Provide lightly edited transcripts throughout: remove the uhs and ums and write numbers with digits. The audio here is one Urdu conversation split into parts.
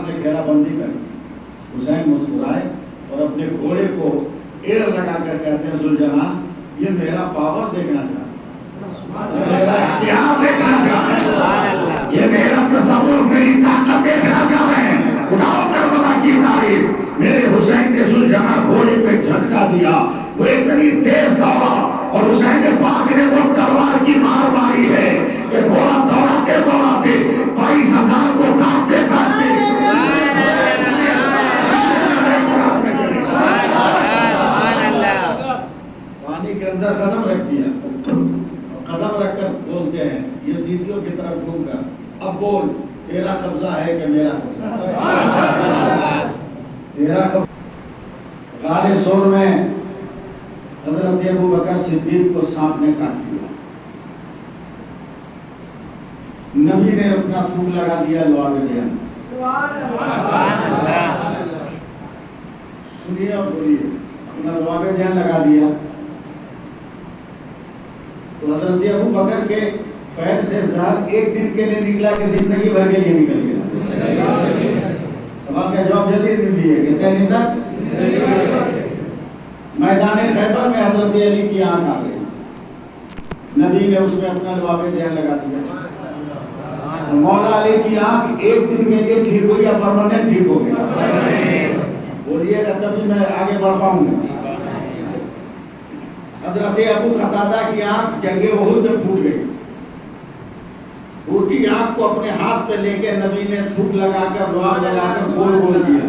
نے گھیرا بندی کری. حسین مسکرائے اور اپنے گھوڑے کو ایڑ لگا کر کہتے ہیں ذوالجلال یہ میرا پاور دیکھنا چاہتا ہے, میرا اختیار دیکھنا چاہتا ہے, یہ میرا تصور, میری طاقت دیکھنا چاہتا ہے. اٹھاؤ کربلا کی تاریخ. میرے حسین نے ذوالجلال گھوڑے پہ جھٹکا دیا, وہ اتنی تیز دوڑا اور حسین پاک نے وہ تلوار کی مار ماری ہے کہ گھوڑا دوڑاتے دوڑاتے 22,000 کو کاٹتے کاٹتے پانی کے اندر قدم رکھ دیا. قدم رکھ کر بولتے ہیں یزیدیوں کی طرف گھوم کر اب بول تیرا قبضہ ہے کہ میرا قبضہ؟ تیرا قبضہ. غار ثور میں حضرت ابو بکر صدیق کو سانپ نے کاٹ لیا. نبی نے اپنا تھوک لگا دیا لعاب دہن. سنیے اور بولیے, اگر لعاب دہن لگا دیا تو حضرت ابو بکر کے پیر سے زہر ایک دن کے لیے نکلا کہ زندگی بھر کے لیے نکل گیا؟ سوال کا جواب جلدی دیجیے. کتنے دن تک؟ میدان خیبر میں حضرت علی کی آنکھ آ گئی. نبی نے اس میں اپنا لعاب دہن لگا دیا. مولا علی کی آنکھ ایک دن کے لیے ٹھیک ہوئی یا پرماننٹ ٹھیک ہو گئی؟ بولیے گا تبھی میں آگے بڑھ پاؤں گا. حضرت ابو قتادہ کی آنکھ جنگ احد میں پھوٹ گئی. پھوٹی آنکھ کو اپنے ہاتھ پہ لے کے نبی نے تھوک لگا کر لعاب لگا کر گول گول کیا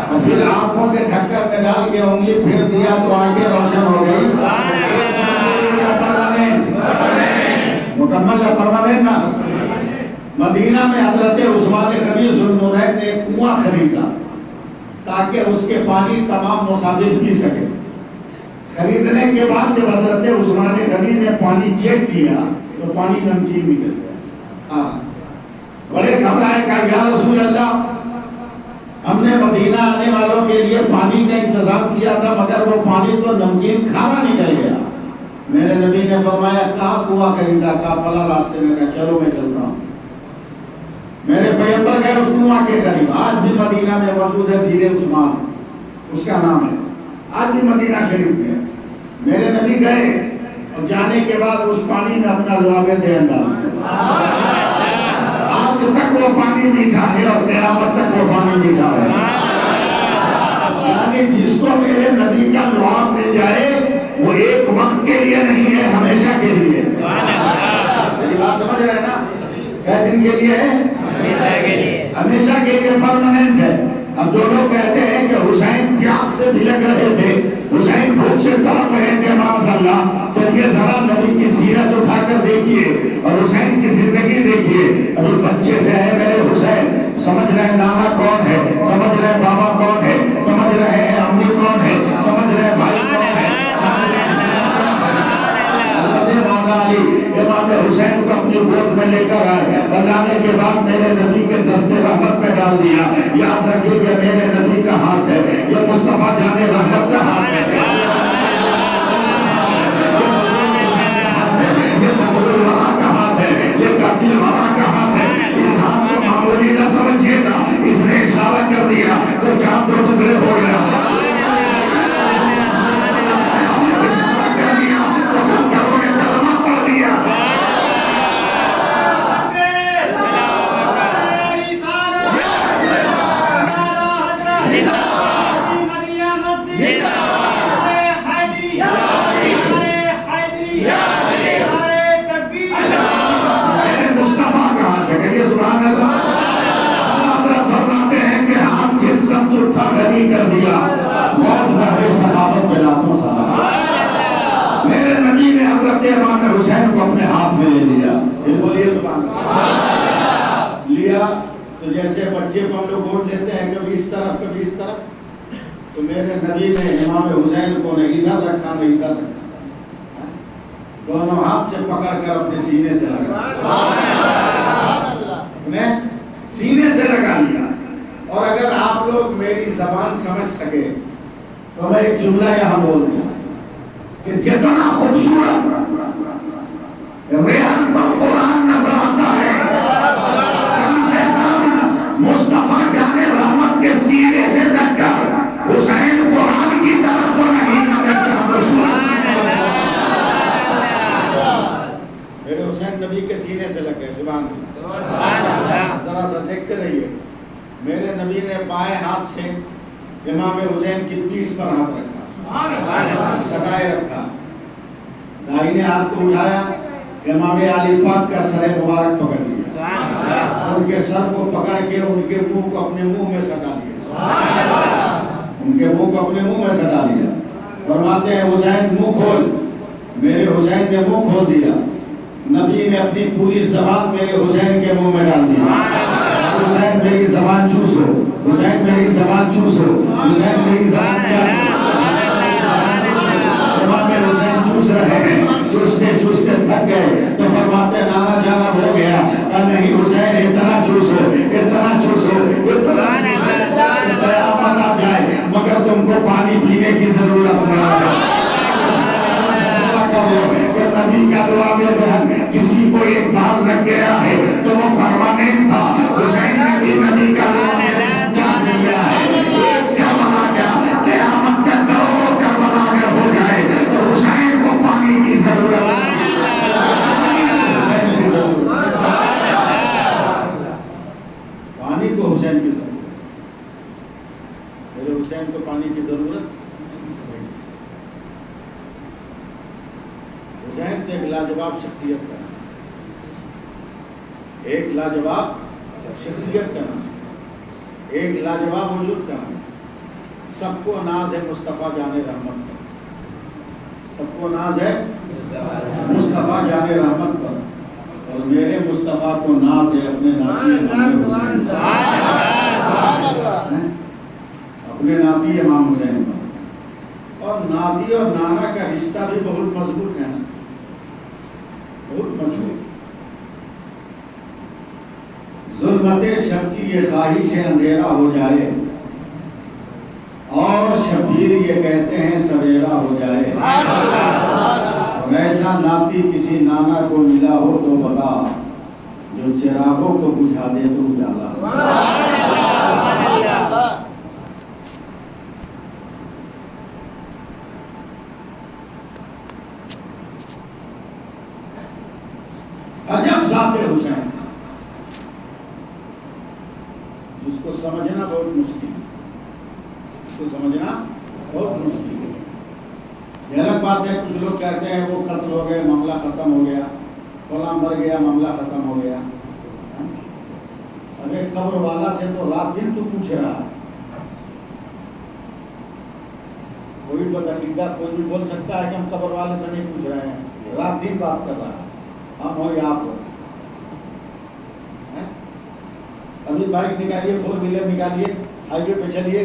اور پھر آنکھوں کے ڈھکن میں ڈال کے انگلی پھیر دیا تو آنکھیں روشن ہو گئی. مکمل یا پرماننٹ نا؟ مدینہ میں حضرت عثمان غنی ذوالنورین نے ایک کنواں خریدا تاکہ اس کے پانی تمام مسافر پی سکے. خریدنے کے بعد جب حضرت عثمان غنی نے پانی چیک کیا تو پانی نمکین نکل گیا. بڑے گھبرائے, کہا یا رسول اللہ ہم نے مدینہ آنے والوں کے لیے پانی کا انتظام کیا تھا مگر وہ پانی تو نمکین کھارا نکل گیا. میرے نبی نے فرمایا کہاں کنواں خریدا؟ کہا فلاں راستے میں. کہا چلو میں چلتا ہوں. میرے پیغمبر گئے اس کنواں کے قریب. آج بھی مدینہ میں موجود ہے بیر عثمان, اس کا نام ہے. آج بھی مدینہ شریف میں. میرے نبی گئے اور جانے کے بعد اس پانی میں اپنا لعاب دہن ڈالا. آج تک وہ پانی میٹھا ہے اور قیامت تک وہ پانی میٹھا ہے. یعنی جس کو میرے نبی کا لعاب مل جائے وہ ایک وقت کے لیے نہیں ہے, ہمیشہ کے لیے. میری بات سمجھ رہے ہیں نا؟ کیا دن کے لیے ہے؟ ہمیشہ کے لیے, پرماننٹ ہے. اب جو لوگ کہتے ہیں کہ حسین پیاس سے بھلک رہے تھے, حسین بھوک سے تڑپ رہے تھے, معاذ اللہ, چلیے ذرا نبی کی سیرت اٹھا کر دیکھیے اور حسین کی زندگی دیکھیے. ابھی بچے سے ہے میرے حسین, سمجھ رہے ہیں نانا کون ہے, سمجھ رہے ہیں بابا کون ہے, سمجھ رہے ہیں امی کون ہے, سمجھ رہے ہیں بھائی کون ہے. امام حسین کو اپنی گود میں لے کر آئے اور لانے کے بعد میرے نبی کے دستے رحمت میں ڈال دیا. یاد رکھیے کہ میرے نبی کا ہاتھ ہے, یہ مصطفیٰ جانے رحمت کا ہاتھ ہے, یہ صبر الورا کا ہاتھ ہے, یہ قاتل الورا کا ہاتھ ہے. اس ہاتھ کو معمولی نہ سمجھیے گا, اس نے اشارہ کر دیا تو چاند 2 ٹکڑے ہو گیا. میرے نبی نے حضرت امام حسین کو اپنے ہاتھ میں لے لیا. بولیے سبحان اللہ. لیا تو جیسے بچے کو ہم لوگ گود لیتے ہیں کبھی اس طرف کبھی اس طرف, تو میرے نبی نے امام حسین کو نہ ادھر رکھا نہ ادھر رکھا, دونوں ہاتھ سے پکڑ کر اپنے سینے سے لگا, اپنے سینے سے لگا لیا. اور اگر آپ لوگ میری زبان سمجھ سکے تو میں ایک جملہ یہاں بول دوں کہ جتنا خوبصورت ریحان پر قرآن نظر آتا ہے, کم سے کم مصطفیٰ دیکھتے رہیے. میرے نبی نے بائیں ہاتھ سے امام حسین کی پیٹھ پر ہاتھ رکھا, سٹائے رکھا, دائیں ہاتھ کو اٹھایا, امام علی پاک کا سر مبارک پکڑ لیا, ان کے سر کو پکڑ کے ان کے منہ کو اپنے منہ میں سٹا لیا, ان کے منہ کو اپنے منہ میں سٹا لیا. فرماتے ہیں حسین منہ کھول. میرے حسین نے منہ کھول دیا. نبی نے اپنی پوری زبان میرے حسین کے منہ میں ڈال دی. حسین میری زبان چوس ہو, حسین میری زبان چوس ہو, حسین میری زبان امام حسین چوس رہے ہیں, چوستے چوستے تھک گئے تو فرماتے نانا جانا ہو گیا, نہیں حسین اتنا چوس ہو, اتنا چوس ہو, اتنا قیامت آ جائے مگر تم کو پانی پینے کی ضرورت نہ ہے. کہ نبی کا دعا میں دہن کسی کو ایک بار لگ گیا ہے تو وہ پرماننٹ تھا. حسین نے بھی نبی کا دعا میں دہن جان لیا ہے. اس کا بنا کیا قیامت تک کروڑوں کا بنا اگر ہو جائے تو حسین کو پانی کی ضرورت ہے. پانی کو حسین کی ضرورت, میرے حسین کو پانی کی ضرورت. حسین سے ایک لاجواب شخصیت کا نام, ایک لاجواب شخصیت کا نام, ایک لاجواب وجود کا نام. سب کو ناز ہے مصطفیٰ جان رحمت پر, سب کو ناز ہے مصطفیٰ جان رحمت پر, اور میرے مصطفیٰ کو ناز ہے اپنے ناتی امام حسین پر. اور ناتی اور نانا کا رشتہ بھی بہت مضبوط ہے نا, بہت مشہور. ظلمت شب کی یہ خواہش ہے اندھیرا ہو جائے, اور شبیر یہ کہتے ہیں سویرا ہو جائے. ویسا ناتی کسی نانا کو ملا ہو تو بتا, جو چراغوں کو بجھا دے تو اجالا. عجب ذات حسین, جس کو سمجھنا بہت مشکل ہے, اس کو سمجھنا بہت مشکل ہے. یہ الگ بات ہے کچھ لوگ کہتے ہیں وہ قتل ہو گئے معاملہ ختم ہو گیا, فلاں مر گیا معاملہ ختم ہو گیا. اب ایک قبر والا سے تو رات دن تو پوچھ رہا ہے. کوئی بدعقیدہ کوئی بھی بول سکتا ہے کہ ہم قبر والے سے نہیں پوچھ رہے ہیں, رات دن بات کر رہا ہے, ہم ہو یا آپ ہو. ابھی بائک نکالیے, 4 ویلر نکالیے, ہائی وے پہ چلیے,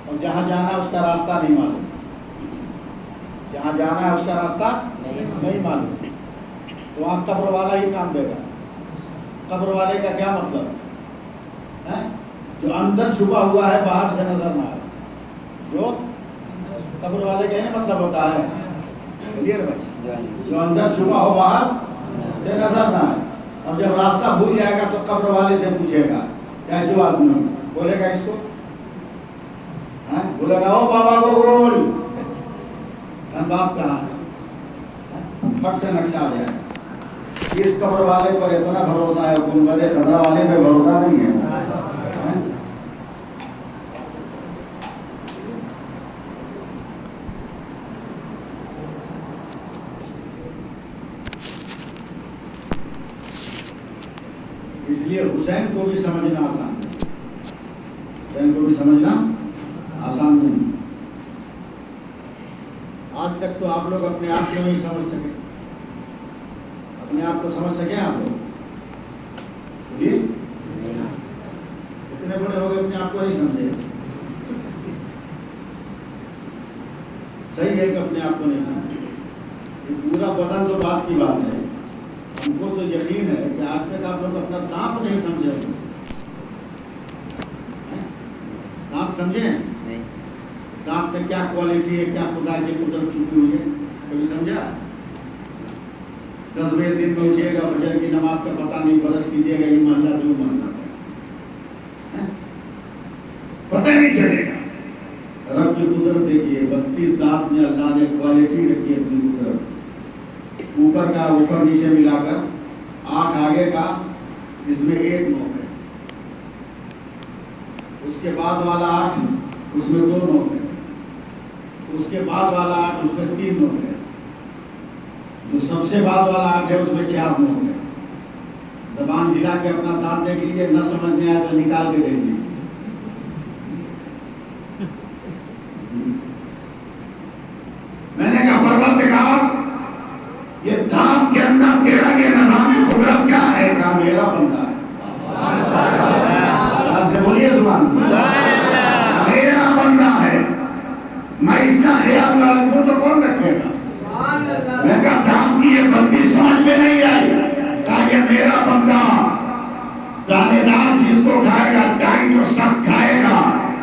اور جہاں جانا ہے اس کا راستہ نہیں معلوم, جہاں جانا ہے اس کا راستہ نہیں معلوم, تو وہاں قبر والا ہی کام دے گا. قبر والے کا کیا مطلب ہے؟ جو اندر چھپا ہوا ہے باہر سے نظر نہ آئے. جو قبر والے کا یہ مطلب ہوتا ہے, کلیئر بھائی, جو اندر چھپا ہو باہر سے نظر نہ آئے. اب جب راستہ بھول جائے گا تو قبر والے سے پوچھے گا, کیا جو آدمی بولے گا اس کو, بولے گا او بابا کو بول, دھنباد کہاں ہے, پھٹ سے نقشہ آ جائے. اس قبر والے پر اتنا بھروسہ ہے, گنبد خضرا والے پہ بھروسہ نہیں ہے. اس لیے حسین کو بھی سمجھنا آسان ہے, حسین کو بھی سمجھنا آسان نہیں. آج تک تو آپ لوگ اپنے آپ کو نہیں سمجھ سکے, اپنے آپ کو سمجھ سکے آپ لوگ؟ اتنے بڑے ہو گئے اپنے آپ کو نہیں سمجھے. صحیح ہے کہ اپنے آپ کو نہیں سمجھے. پورا بدن تو بات کی بات ہے. ہم کو تو یقین ہے کہ آج تک آپ لوگ اپنا دانت نہیں سمجھے. دانت سمجھے؟ دانت میں کیا کوالٹی ہے, کیا خدا کی قدرت چھپی ہوئی ہے, کبھی سمجھا؟ 10 بجے دن میں اٹھیے گا, فجر کی نماز کا پتہ نہیں, برس کیجیے گا, یہ محلہ سے وہ مان جاتا ہے, پتہ نہیں چلے گا. رب کی قدرت دیکھیے, 32 دانت میں اللہ نے کوالٹی رکھی اپنی قدرت. اوپر کا اوپر نیچے ملا کر 8 آگے کا, جس میں 1 نوک ہے, اس کے بعد والا 8 اس میں 2 نوک ہے، اس کے بعد والا 8 اس میں 3 نوک ہے، جو سب سے بعد والا 8 ہے اس میں 4 نوک ہے۔ زبان ہلا کے اپنا دانت دیکھ لیجیے، نہ سمجھ میں آیا تو نکال کے دیکھ لیجیے۔ میں نے کہا پروردگار یہ دانت کے اندر تیرا یہ نظام قدرت کیا ہے؟ کہا میرا بندہ ہے۔ آپ سے بولیے زبان میرا بندہ ہے، میں اس کا خیال نہ رکھوں تو کون رکھے گا؟ میں کہا دانت کی یہ بندی سمجھ میں نہیں آئی، کہا یہ میرا بندہ دانے دار چیز کو کھائے گا، ٹائٹ اور سخت کھائے گا،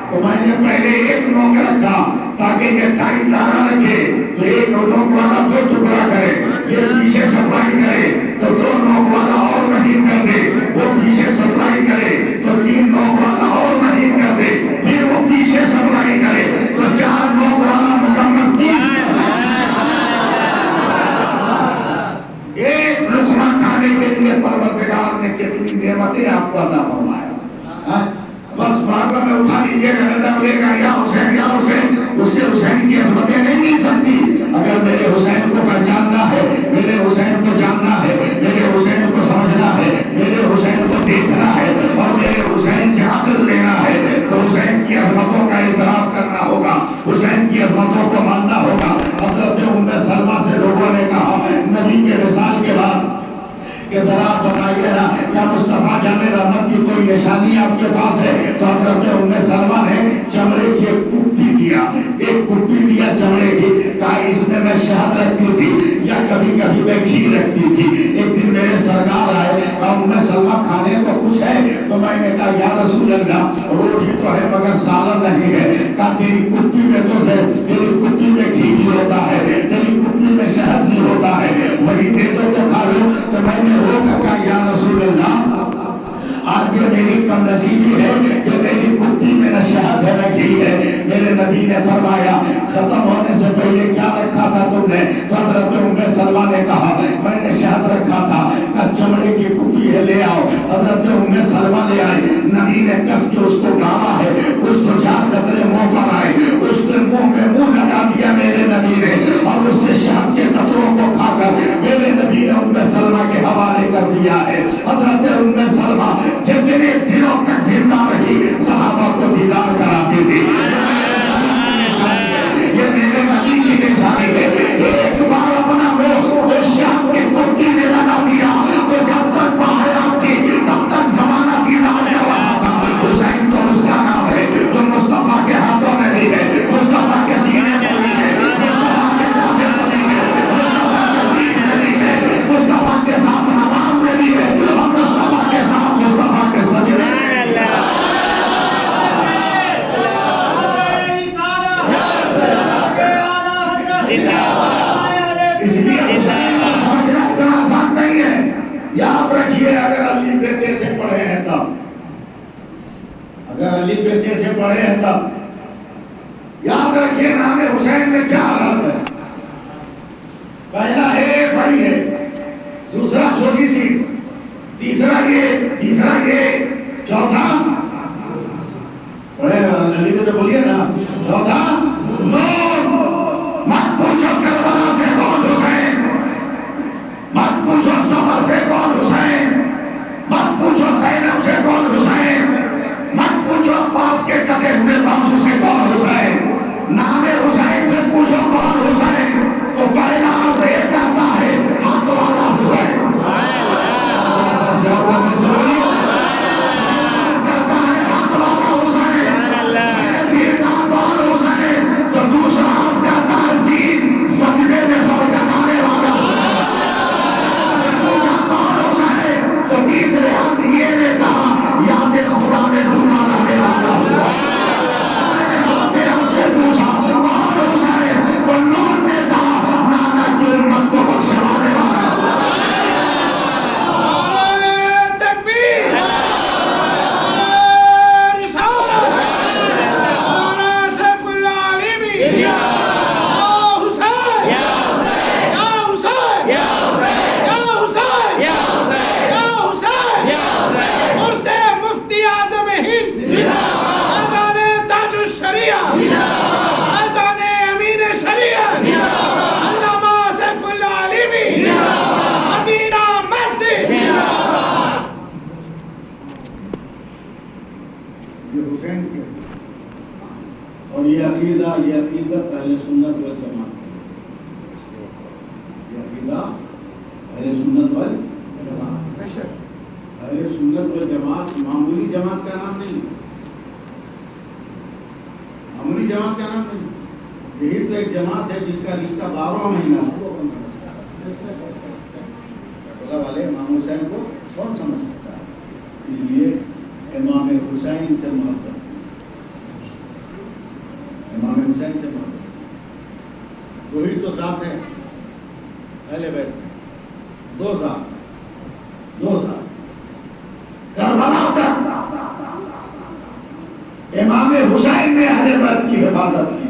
تو میں نے پہلے 1 نوک رکھا تاکہ یہ ٹائٹ دانا رکھے تو 1 نوک والا 2 ٹکڑا کرے، یہ پیچھے سپلائی کرے تو 2 نوک والا اور مہین کر دے، وہ پیچھے سپلائی کرے تو 3 نوک والا اور مہین کر دے، پھر وہ پیچھے سپلائی کرے تو 4 نوک والا مکمل 30۔ ایک لقمہ کھانے کے لیے پروردگار نے کتنی نعمتیں آپ کو عطا فرمایا۔ بس بار میں اٹھا لیجیے گا، ڈنڈا لے گا یا حسین یا حسین، اس سے حسین کی عظمتیں نہیں مل سکتی۔ اگر میرے حسین کو پہچاننا ہے، میرے حسین کو جاننا ہے، میرے حسین کو سمجھنا ہے، میرے حسین کو دیکھنا ہے اور میرے حسین سے عقل لینا ہے تو حسین کی عظمتوں کا اعتراف کرنا ہوگا، حسین کی عظمتوں کو ماننا ہوگا۔ حضرت ام سلمہ سے لوگوں نے کہا نبی کے وصال کے بعد کہ ذرا بتائیے نا کیا مصطفیٰ جان رحمت کی کوئی نشانی آپ کے پاس ہے؟ تو حضرت ام سلمہ نے چمڑے کی ایک کپی دیا چمڑے کی، کہا اس میں شہد رکھتی تھی یا کبھی کبھی میں گھی رکھتی تھی۔ ایک دن میرے سرکار آئے، کہا ام سلمہ کھانے کو کچھ ہے؟ تو میں نے کہا یا رسول اللہ روٹی تو ہے مگر سالن نہیں ہے۔ کہا تیری کپی میں تو ہے، تیری کپی میں گھی بھی ہوتا ہے، تیری کپی میں شہد بھی ہوتا ہے، وہی دے دو تو کھا لو۔ تو میں نے رو کر کہا یا رسول اللہ آج یہ میری کم نصیبی ہے کہ میری کپی میں نہ شہد ہے نہ گھی ہے۔ میرے نبی نے فرمایا ختم ہونے سے پہلے کیا رکھا تھا تم نے؟ تو حضرت ام سلمہ نے کہا میں نے شہد رکھا تھا۔ کہا چمڑے کی کپی ہے لے آؤ۔ حضرت ام سلمہ لے آئی، نبی نے کس کے اس کو گاڑا ہے، کچھ تو 4 قطرے منہ پر آئے، اس کے منہ میں منہ لگا دیا میرے نبی نے اور اس سے شہد کے قطروں کو کھا کر میرے نبی نے ام سلمہ کے حوالے کر دیا ہے۔ حضرت ام سلمہ جتنے دنوں تک زندہ رہی صحابہ کو دیدار کراتی تھی۔ یہ میرے نبی کی نشانی ہے۔ ایک بار اپنا منہ اس شہد کی کپی میں لگا دیا تو جب تک بحیات تھی تب تک زمانہ دیدار کر رہا تھا۔ حسین تو اس کا نام ہے جو مصطفیٰ کے ہاتھوں میں بھی ہے، مصطفیٰ کے سینے میں بھی ہے، مصطفیٰ کے ساتھ میں بھی ہے، مصطفیٰ کے پیٹ میں بھی ہے، مصطفیٰ کے ساتھ نماز میں بھی ہے اور مصطفیٰ کے ساتھ مصطفیٰ کے سجدے میں۔ اس لیے حسین کو سمجھنا اتنا آسان نہیں ہے۔ یاد رکھیے اگر علی بیٹے سے پڑھے ہیں تب، اگر علی بیٹے سے پڑھے ہیں تب یاد رکھیے نام حسین میں 4 حرف ہے۔ پہلا ہے بڑی ہے، دوسرا چھوٹی سی، تیسرا یہ، چوتھا پڑھے علی بیٹے بولیے نا، چوتھا نور۔ مت پوچھو کربلا سے کون حسین، مت پوچھو سفر سے کون حسین، مت پوچھو زینب سے کون حسین، مت پوچھو عباس کے کٹے ہوئے بازو سے کون حسین، نام حسین سے پوچھو کون حسین تو پہلا ایک آتا ہے ہاتھ والا حسین۔ کہتا ہے ہاتھ والا حسین۔ یہ حسین کی اور یہ عقیدت اہل سنت والجماعت کی، یہ عقیدہ اہل سنت والجماعت، اہل سنت والجماعت معمولی جماعت کا نام نہیں، معمولی جماعت کا نام نہیں، یہی تو ایک جماعت ہے جس کا رشتہ 12 مہینہ سے والے امام حسین کو کون سمجھ سکتا ہے؟ اس لیے امام حسین سے محبت، امام حسین سے محبت، دو ہی تو ذات ہے اہل بیت میں، دو ذات کربلا تک امام حسین نے اہل بیت کی حفاظت کی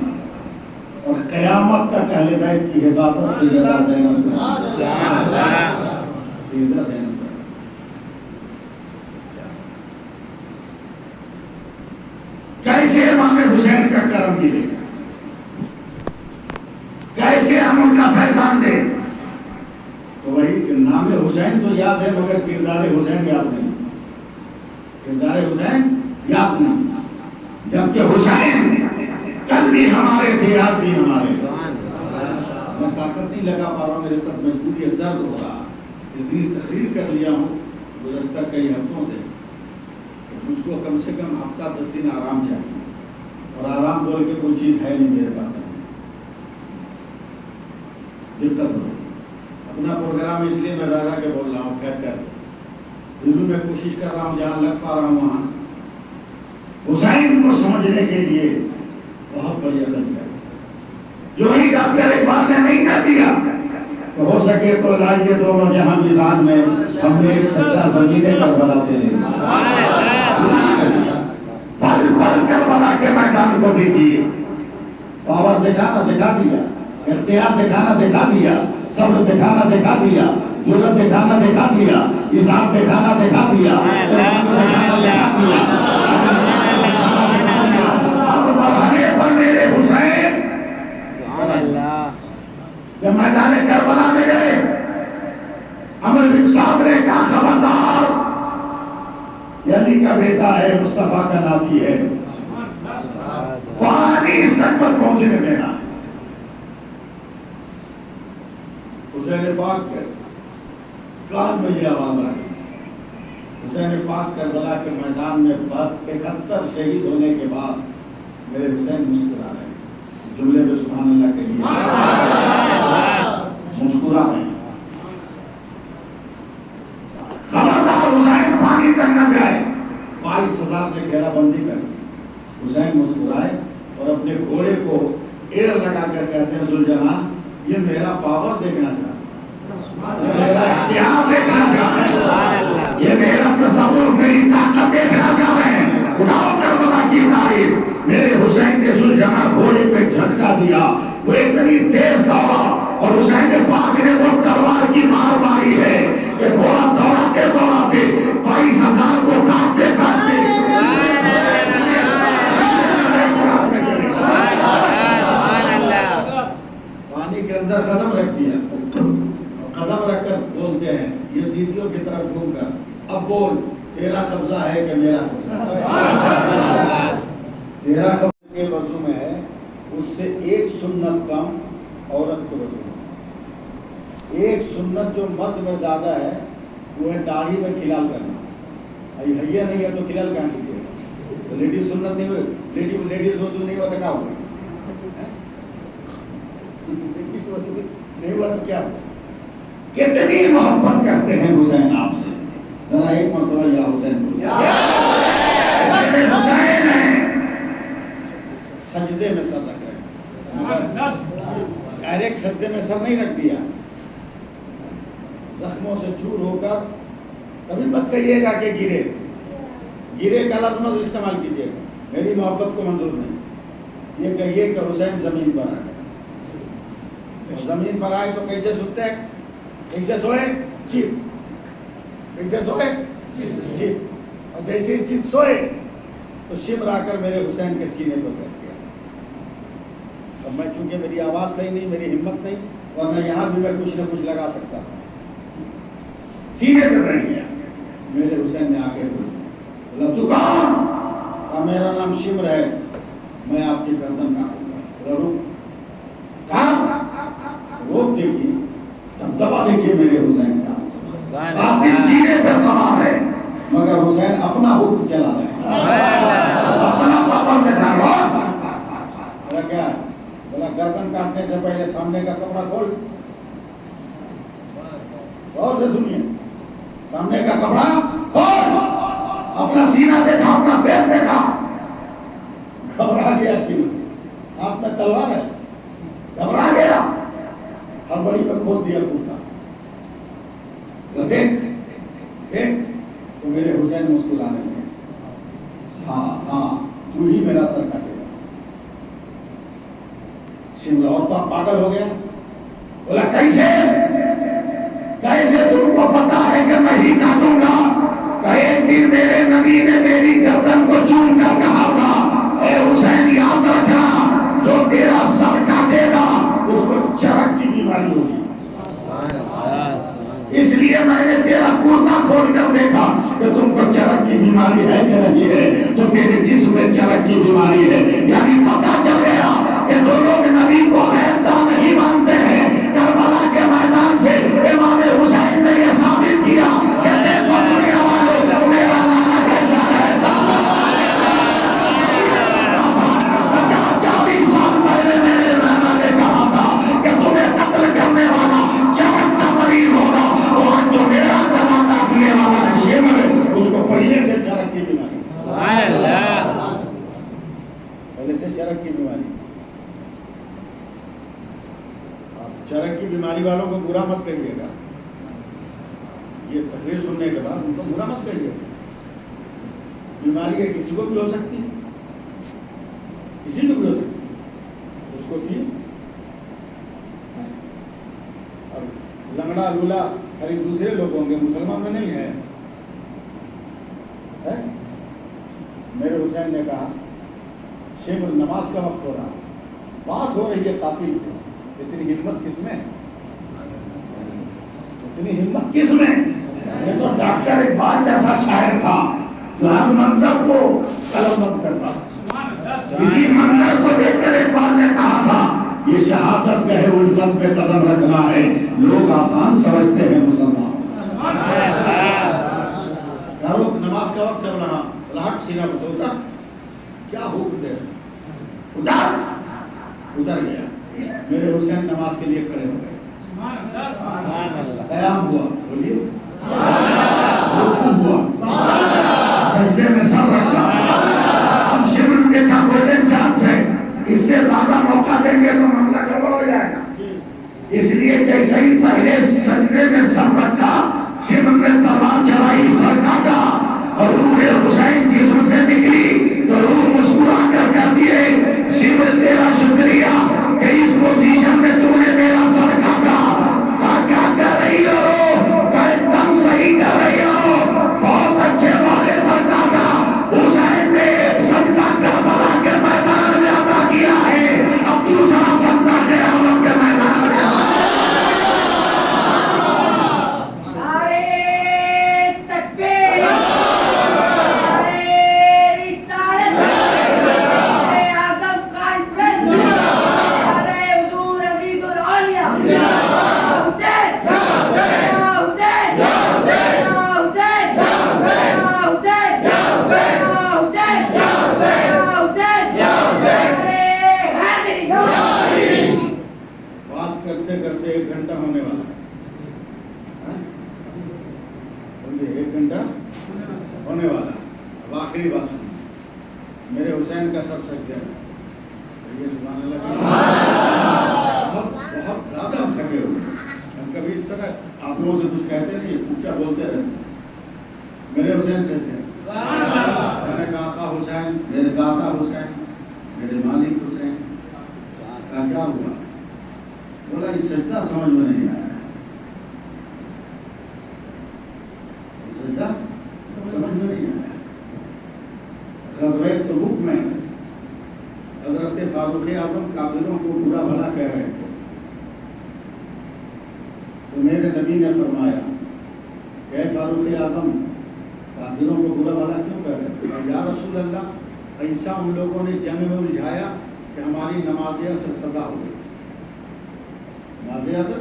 اور قیامت تک اہل بیت کی حفاظت سیدہ زینب کیسے امام حسین کا کرم ملے گا، کیسے ہم ان کا فیضان دیں؟ تو وہی کہ نام حسین تو یاد ہے مگر کردار حسین یاد نہیں، کردار حسین یاد نہیں، جبکہ حسین کل بھی ہمارے تھے، یاد بھی ہمارے۔ میں طاقت نہیں لگا پا رہا ہوں، میرے ساتھ مجبوری ہے، درد ہو رہا، اتنی تقریر کر لیا ہوں گزشتہ کئی ہفتوں سے، مجھ کو کم سے کم ہفتہ 10 دن آرام چاہیے، اور آرام بول کے کوئی چیز ہے نہیں میرے پاس، دقت ہو اپنا پروگرام اس لیے میں رہ کے بول رہا ہوں، ٹھہر کر دل میں کوشش کر رہا ہوں جہاں لگ پا رہا ہوں وہاں حسین کو سمجھنے کے لیے بہت بڑی عقل ہے، جو ہی ڈاکٹر اقبال نے نہیں کر دیا تو ہو سکے تو لائیے دونوں جہاں میزان میں ہم نے ایک سجدہ زمین کربلا سے لے پل پل کربلا کے میدان کو دیکھیے، پاور دکھانا دکھا دیا، اختیار دکھانا دکھا دیا، صبر دکھانا دکھا دیا، جرأت دکھانا دکھا دیا، حساب دکھانا دکھا دیا، دکھانا دکھا دیا، اب بڑھانے پر میرے حسین جب میدان کربلا میں گئے، عمر بن سعد نے کہا خبردار، یہ علی کا بیٹا ہے، مصطفیٰ کا ناتی ہے، پانی اس تک پر پہنچنے دینا۔ حسین پاک کے کان میں یہ آواز آئی، حسین پاک کربلا کے میدان میں 71 شہید ہونے کے بعد میرے حسین مسکرا رہے ہیں، جملے میں سبحان اللہ کے لیے مسکرا رہے ہیں، خبردار حسین پانی تک نہ جائے، 22,000 نے گھیرا بندی کر دی، حسین مسکرائے اور اپنے گھوڑے کو ایڑ لگا کر کہتے ہیں ذوالجلال یہ میرا پاور دیکھنا چاہتا ہے، یہ میرا اختیار دیکھنا چاہتا ہے، یہ میرا تصور، میری طاقت دیکھنا چاہتے ہیں، اٹھاؤ کربلا کی تاریخ۔ میرے حسین نے ذوالجلال گھوڑے پہ جھٹکا دیا، وہ اتنی تیز دوڑا اور حسین پاک نے وہ تلوار کی مار ماری ہے کہ گھوڑا دوڑاتے دوڑاتے 22,000 کو کاٹتے کاٹتے پانی کے اندر قدم رکھ دیا، قدم رکھ کر بولتے ہیں یزیدیوں کی طرف گھوم کر، اب بول تیرا قبضہ ہے کہ میرا قبضہ؟ تیرا قبضہ کے وضو میں ہے، اس سے ایک سنت کم عورت کو وضو ہے، ایک سنت جو مرد میں زیادہ ہے وہ ہے داڑھی میں کھلال کرنا، حیا نہیں ہے تو کھلال کہاں کیجیے، لیڈیز سنت نہیں ہوئی، لیڈیز وضو نہیں ہوا تو کیا ہوگا، نہیں ہوا تو کیا ہوگا؟ کتنی محبت کرتے ہیں حسین آپ سے، ذرا ایک مرتبہ یا حسین بولو، حسین ہے، سجدے میں سر رکھ رہے ہیں، مگر ڈائریکٹ سجدے میں سر نہیں رکھ دیا، زخموں سے چور ہو کر، کبھی مت کہیے گا کہ گرے، گرے کا لفظ مت استعمال کیجیے گا، میری محبت کو منظور نہیں، یہ کہیے کہ حسین زمین پر آئے، زمین پر آئے تو کیسے سوتے ہیں، کیسے سوئے؟ چیت، کیسے سوئے؟ چیت، اور جیسے ہی چیت سوئے تو شمر آ کر میرے حسین کے سینے پر بیٹھ گیا، اب میں چونکہ میری آواز صحیح نہیں، میری ہمت نہیں، ورنہ یہاں بھی میں کچھ نہ کچھ لگا سکتا تھا، سینے پہ بیٹھ گیا، میرے حسین نے آ کے بولا تو کون؟ کہا میرا نام شمر ہے، میں آپ کی گردن کاٹوں گا۔ روک دیکھیے، دبدبا دیکھیے میرے حسین کا، قاتل سینے پہ سوار ہے مگر حسین اپنا حکم چلا رہے ہیں، اپنا پاپن دکھا رہا۔ بولا کیا ہے؟ بولا گردن کاٹنے سے پہلے سامنے کا کپڑا کھول، غور سے سنیے، سامنے کا کپڑا کھول، اپنا سینہ دیکھا، اپنا پیر دیکھا۔ گھبرا گیا شمر، ہاتھ میں تلوار ہے، گھبرا گیا، ہڑبڑی میں کھول دیا کرتا۔ دیکھ دیکھ تو میرے حسین مسکرانے لگے، ہاں ہاں تو ہی میرا سر کاٹے گا۔ شمر اور پاگل ہو گیا، بولا کیسے کیسے تم کو پتا ہے کہ میں ہی کاٹوں گا؟ کہ ایک دن میرے نبی نے میری گردن کو چوم کر کہا تھا، اے حسین یاد رکھنا جو تیرا سر کاٹے گا اس کو چرک کی بیماری ہوگی، اس لیے میں نے تیرا کرتا کھول کر دیکھا کہ تم کو چرک کی بیماری ہے کہ نہیں ہے، تو تیرے جسم میں چرک کی بیماری ہے۔ یعنی پتا چل گیا کہ جو لوگ نبی کو غیب کا نہیں مانتے ہیں، کربلا کے میدان سے امام حسین نے یہ ثابت کیا کہ دیکھو دنیا والوں میرا نانا کیسا ہے۔ 40 سال پہلے میرے نانا نے کہا تھا کہ تمہیں قتل کرنے والا چرک کا مریض ہوگا، اور جو میرا گلا کاٹنے والا ہے شمر، اس کو پہلے سے چرک کی بیماری، پہلے سے چرک کی بیماری۔ چرک کی بیماری والوں کو برا مت کہیے گا، یہ تقریر سننے کے بعد ان کو برا مت کہیے گا، بیماری ہے کسی کو بھی ہو سکتی ہے، کسی کو بھی ہو سکتی ہے، اس کو تھی۔ اب لنگڑا لولا خالی دوسرے لوگ ہوں گے، مسلمان میں نہیں ہے۔ میرے حسین نے کہا شمر نماز کا وقت ہو رہا، بات ہو رہی ہے قاتل سے، اتنی ہمت کس میں، اتنی ہمت کس میں؟ یہ تو ڈاکٹر اقبال جیسا شاعر تھا جو ہر منظر کو قلم بند کرتا، اسی منظر کو دیکھ کر اقبال نے کہا تھا یہ شہادت کا ہے، الفت پہ قدم رکھنا ہے، لوگ آسان سمجھتے ہیں مسلمان۔ نماز کا وقت جب رہا، لاٹ سینہ پر اتر، کیا حکم دے رہے، اتر گیا۔ میرے حسین نماز کے لیے کھڑے ہو گئے، قیام ہوا، بولیے رکوع ہوا، سجدے میں سر رکھا۔ اب شمر نے دیکھا گولڈن چانس ہے، اس سے زیادہ موقع دیں گے تو معاملہ گڑبڑ ہو جائے گا، اس لیے جیسے ہی پہلے سجدے میں سر رکھا، شمر نے تلوار چلائی، سر کاٹا، اور روح حسین جسم سے نکلی تو روح مسکرا کر کہتی ہے شمر تیرا شکریہ کہ اس پوزیشن میں تو نے میرا سر کاٹا۔ کیا کر رہی ہو؟ کہ ایک دم صحیح کر رہی ہو، بہت اچھے موقع پر کاٹا۔ حسین نے ایک سجدہ کربلا کے میدان میں ادا کیا ہے، اب دوسرا سجدہ قیامت کے میدان میں۔ کرتے 1 گھنٹہ ہونے والا ہے، 1 گھنٹہ ہونے والا ہے۔ اب آخری بات سنیں، میرے حسین کا سر سجدے میں، سبحان اللہ، بہت زیادہ ہم تھکے ہوئے، ہم کبھی اس طرح آپ لوگوں سے کچھ کہتے نہیں، پوچھا بولتے رہتے۔ میرے حسین سجدے میں، میں نے کہا آقا حسین، میرے دادا حسین، میرے مالک حسین، کیا ہوا؟ بولا یہ سجدہ سمجھ میں نہیں آیا، یہ سجدہ سمجھ میں نہیں آیا۔ غزوہ تبوک میں حضرت فاروق اعظم کافروں کو برا بھلا کہہ رہے تھے، تو میرے نبی نے فرمایا کہ اے فاروق اعظم کافروں کو برا بھلا کیوں کہہ رہے تھے؟ یا رسول اللہ ایسا ان لوگوں نے جنگ میں الجھایا کہ ہماری نماز عصر قضا ہو گئی، نماز عصر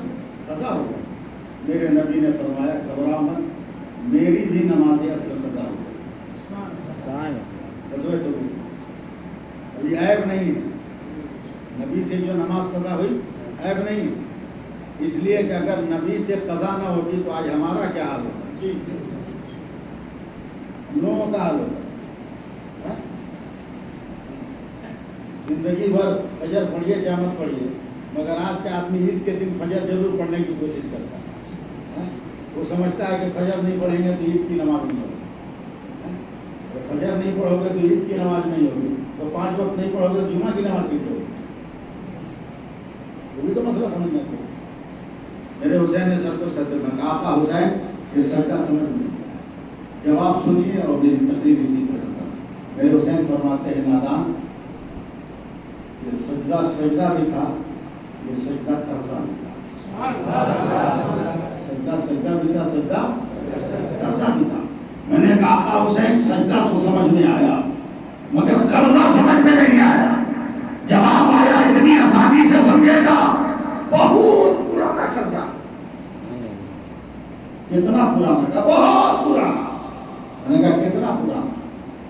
قضا ہو گئی۔ میرے نبی نے فرمایا گھبرا مت، میری بھی نماز عصر قضا ہو گئی۔ غزوہ تبوک ابھی عیب نہیں ہے، نبی سے جو نماز قضا ہوئی عیب نہیں ہے، اس لیے کہ اگر نبی سے قضا نہ ہوتی تو آج ہمارا کیا حال ہوتا، ہم لوگوں کا حال ہوتا۔ زندگی بھر فجر پڑھیے چاہے مت پڑھیے، مگر آج کے آدمی عید کے دن فجر ضرور پڑھنے کی کوشش کرتا ہے۔ وہ سمجھتا ہے کہ فجر نہیں پڑھیں گے تو عید کی نماز نہیں ہوگی، فجر نہیں پڑھو گے تو عید کی نماز نہیں ہوگی، تو 5 وقت نہیں پڑھو گے تو جمعہ کی نماز کیسے ہوگی؟ وہ بھی تو مسئلہ سمجھنا چاہیے۔ میرے حسین نے سر کو سر میں کہا آقا حسین یہ سر کا سمجھ نہیں آیا، جواب سنیے اور میری تقریر اسی پر کرتا۔ میرے حسین فرماتے ہیں نادان، یہ سجدہ سجدہ بھی تھا، یہ سجدہ قرضہ بھی تھا، سجدہ سجدہ بھی تھا، سجدہ قرضہ بھی تھا۔ میں نے کہا آقا حسین سجدہ تو سمجھ میں آیا مگر قرضہ سمجھ میں نہیں آیا۔ جواب آیا اتنی آسانی سے سمجھے گا، بہت پرانا قرضہ۔ کتنا پرانا؟ کہا بہت پرانا۔ میں نے کہا کتنا پرانا؟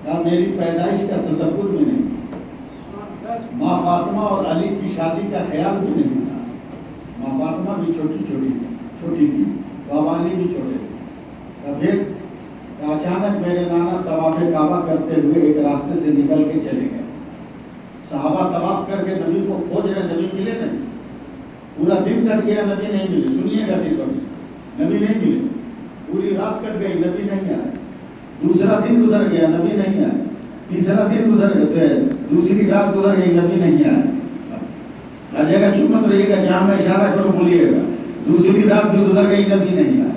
کہا میری پیدائش کا تصور بھی نہیں، ماں فاطمہ اور علی کی شادی کا خیال بھی نہیں تھا۔ ماں فاطمہ بھی چھوٹی تھی، بابا علی بھی چھوٹے تھے۔ پھر اچانک میرے نانا طواف کعبہ کرتے ہوئے ایک راستے سے نکل کے چلے گئے۔ صحابہ طواف کر کے نبی کو کھوج رہے، نبی ملے نہیں، پورا دن کٹ گیا، نبی نہیں ملے۔ سنیے گا نبی نہیں ملے، پوری رات کٹ گئی، نبی نہیں آئے۔ دوسرا دن گزر گیا، نبی نہیں آئے۔ تیسرا دن گزر گئے، دوسری رات گزر گئی، نبی نہیں آئے۔ ہر جگہ چپ مت رہیے گا، جہاں میں اشارہ کروں بولیے گا۔ دوسری رات بھی گزر گئی، نبی نہیں آئے۔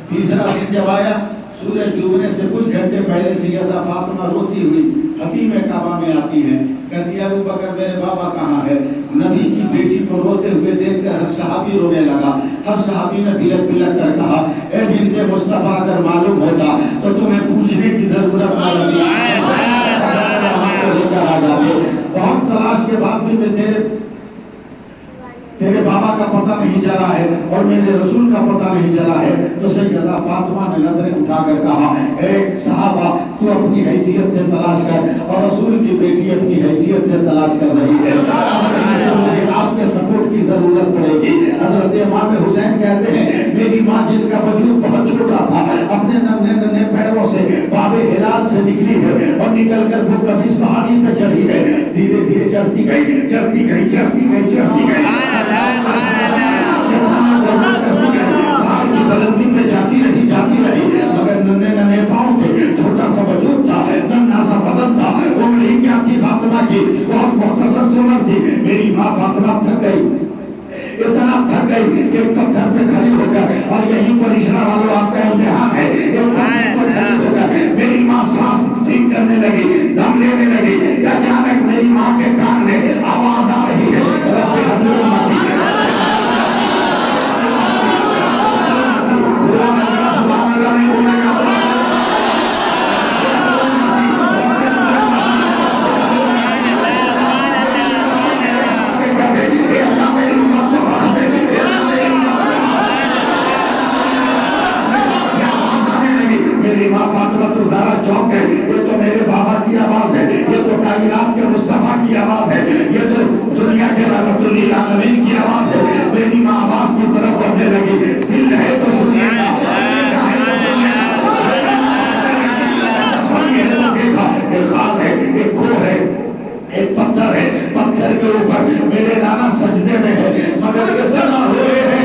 تیسرا دن جب آیا، سورج ڈوبنے سے کچھ گھنٹے پہلے سیدہ فاطمہ روتی ہوئی حتیم کعبہ میں آتی ہیں، کہتی ہے ابو بکر میرے بابا کہاں ہے؟ نبی کی بیٹی کو روتے ہوئے دیکھ کر ہر صحابی رونے لگا۔ ہر صحابی نے بلک بلک کر کہا اے بنت مصطفیٰ اگر معلوم ہوتا تو تمہیں پوچھنے کی ضرورت نہ لگی، بہت تلاش کے بعد بھی میں تیرے بابا کا پتہ نہیں چلا ہے اور میرے رسول کا پتہ نہیں چلا ہے۔ تو سیدہ فاطمہ نے نظریں اٹھا کر کہا اے صحابہ تو اپنی حیثیت سے تلاش کر، اور رسول کی بیٹی اپنی حیثیت سے تلاش کر رہی ہے، مجھے آپ کے سپورٹ کی ضرورت پڑے گی۔ حضرت امام حسین کہتے ہیں میری ماں جن کا وجود بہت چھوٹا تھا اپنے ننھے پیروں سے باب ہلال سے نکلی ہے اور نکل کر وہ کبھی پہاڑی پہ چڑھی ہے، دھیرے دھیرے چڑھتی گئی چڑھتی گئی چڑھتی گئی چڑھتی گئی، بلندی پہ جاتی رہی مگر ننھے پاؤں تھے، چھوٹا سا وجود تھا، ننھا سا بدن تھا۔ عمر ہی کیا تھی فاطمہ کی، بہت مختصر عمر تھی۔ میری ماں فاطمہ تھک گئی، اتنا تھک گئی کہ ایک پتھر پہ کھڑی ہو کر، اور یہیں پر اشارہ والوں آپ کا امتحان ہے، ایک پتھر پر کھڑی ہو کر میری ماں سانس ٹھیک کرنے لگی، دم لینے لگی کہ اچانک میری ماں کے کان میں آواز آ رہی ہے رب حبل امتی۔ میری ماں فاطمہ تو زارا چوک ہے، یہ تو میرے بابا کی آواز ہے، یہ تو کائنات کے مصطفیٰ کی آواز ہے، یہ تو دنیا کے رحمت للعالمین کی آواز ہے۔ میری ماں آواز کی طرف بڑھنے لگی، دل ہے تو سنیے گا، دیکھا ایک خاک ہے، ایک کھو ہے، ایک پتھر ہے، پتھر کے اوپر میرے نانا سجدے میں ہے، مگر اتنا روئے ہیں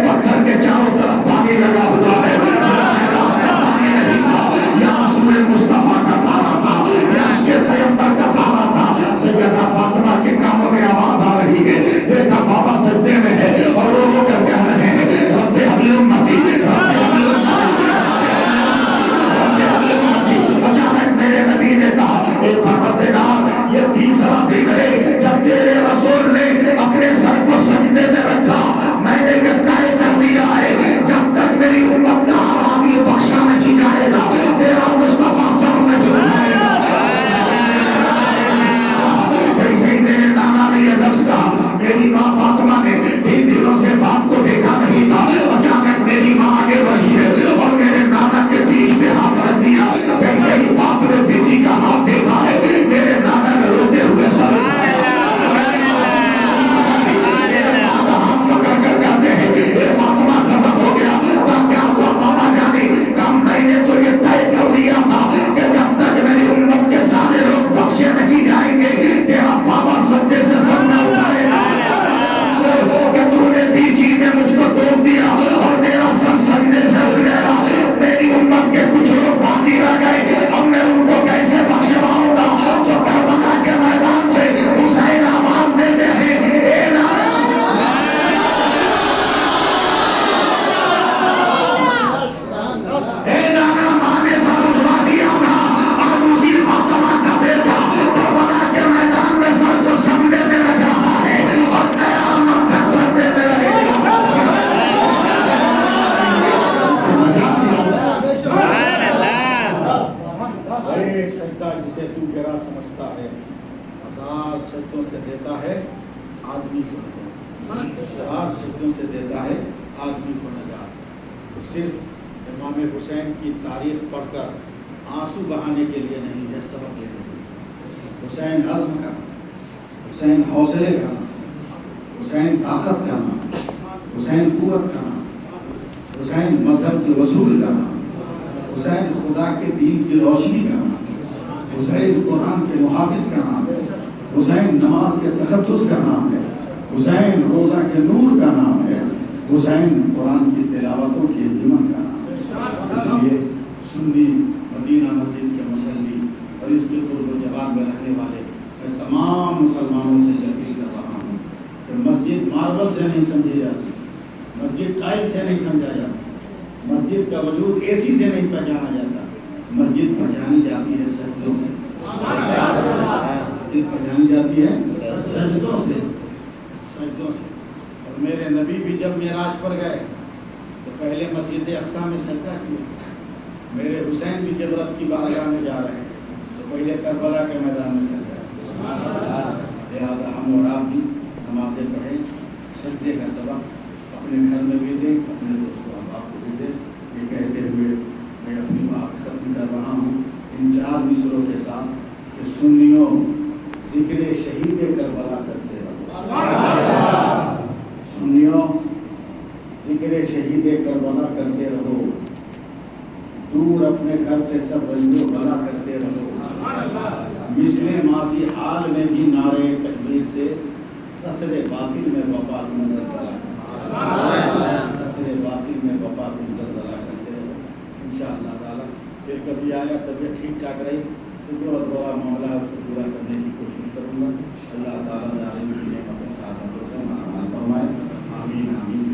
پتھر کے چاروں طرف پانی لگا ہوا ہے، پانی نہیں تھا، یہاں سورہ مصطفیٰ کا تارا تھا، یہاں کے پیغمبر کا تارا تھا۔ سیدہ فاطمہ کے کانوں میں آواز آ رہی ہے، دیکھا بابا سجدے میں ہے اور وہ رو کر کہہ رہے ہیں رب حبل امتی، رب حبل امتی، رب حبل امتی۔ اچانک میرے نبی نے کہا اے پروردگار سجدہ جسے تو گرا سمجھتا ہے 1000 سجدوں سے دیتا ہے آدمی کو نجات، 1000 سجدوں سے دیتا ہے آدمی کو نجات۔ تو صرف امام حسین کی تاریخ پڑھ کر آنسو بہانے کے لیے نہیں ہے، سبق لینے کے لیے۔ حسین عزم کا نام، حسین حوصلے کا نام، حسین طاقت کا نام، حسین قوت کا نام، حسین مذہب کے وصول کا نام، حسین خدا کے دین کی روشنی کا نام، حسین قرآن کے محافظ کا نام ہے، حسین نماز کے تقدس کا نام ہے، حسین روزہ کے نور کا نام ہے، حسین قرآن کی تلاوتوں کے جمن کا نام ہے۔ اس لیے سنی مدینہ مسجد کے مصلی اور اس کے قرب و جوار میں رہنے والے میں تمام مسلمانوں سے یہ اپیل کر رہا ہوں کہ مسجد ماربل سے نہیں سمجھی جاتی، مسجد ٹائل سے نہیں سمجھا جاتا، مسجد کا وجود اے سی سے نہیں پہچانا جاتا، مسجد پہچانی جاتی ہے سجدوں سے، مسجد پہچانی جاتی ہے سجدوں سے، سجدوں سے۔ اور میرے نبی بھی جب معراج پر گئے تو پہلے مسجد اقصی میں سجدہ کیا، میرے حسین بھی جب رب کی بارگاہ میں جا رہے ہیں تو پہلے کربلا کے میدان میں سجدہ کیا۔ لہٰذا ہم اور آپ بھی نمازیں پڑھیں، سجدے کا سبق اپنے گھر میں بھی دیں، اپنے دوستوں احباب کو بھی دیں۔ یہ کہتے ہوئے میں اپنی بات ختم کر رہا ہوں ان 4 مصروں کے ساتھ کہ سنیوں ذکر شہید کربلا کرتے رہو، سنیوں ذکر شہید کربلا کرتے رہو، دور اپنے گھر سے سب رنج و بلا کرتے رہو، مثل ماضی حال میں بھی نعرے تکبیر سے قصر باطل میں وفا تم زلزلہ قصر باطل میں وفا تم زلزلہ کرتے رہو۔ انشاءاللہ تعالیٰ پھر کبھی آیا طبیعت ٹھیک ٹھاک رہی تو جو ادھورا معاملہ ہے اس کو پورا کرنے کی کوشش کروں گا۔ اللہ تعالیٰ دارین کی نعمتوں سعادتوں سے ہمارا فرمائے، آمین آمین۔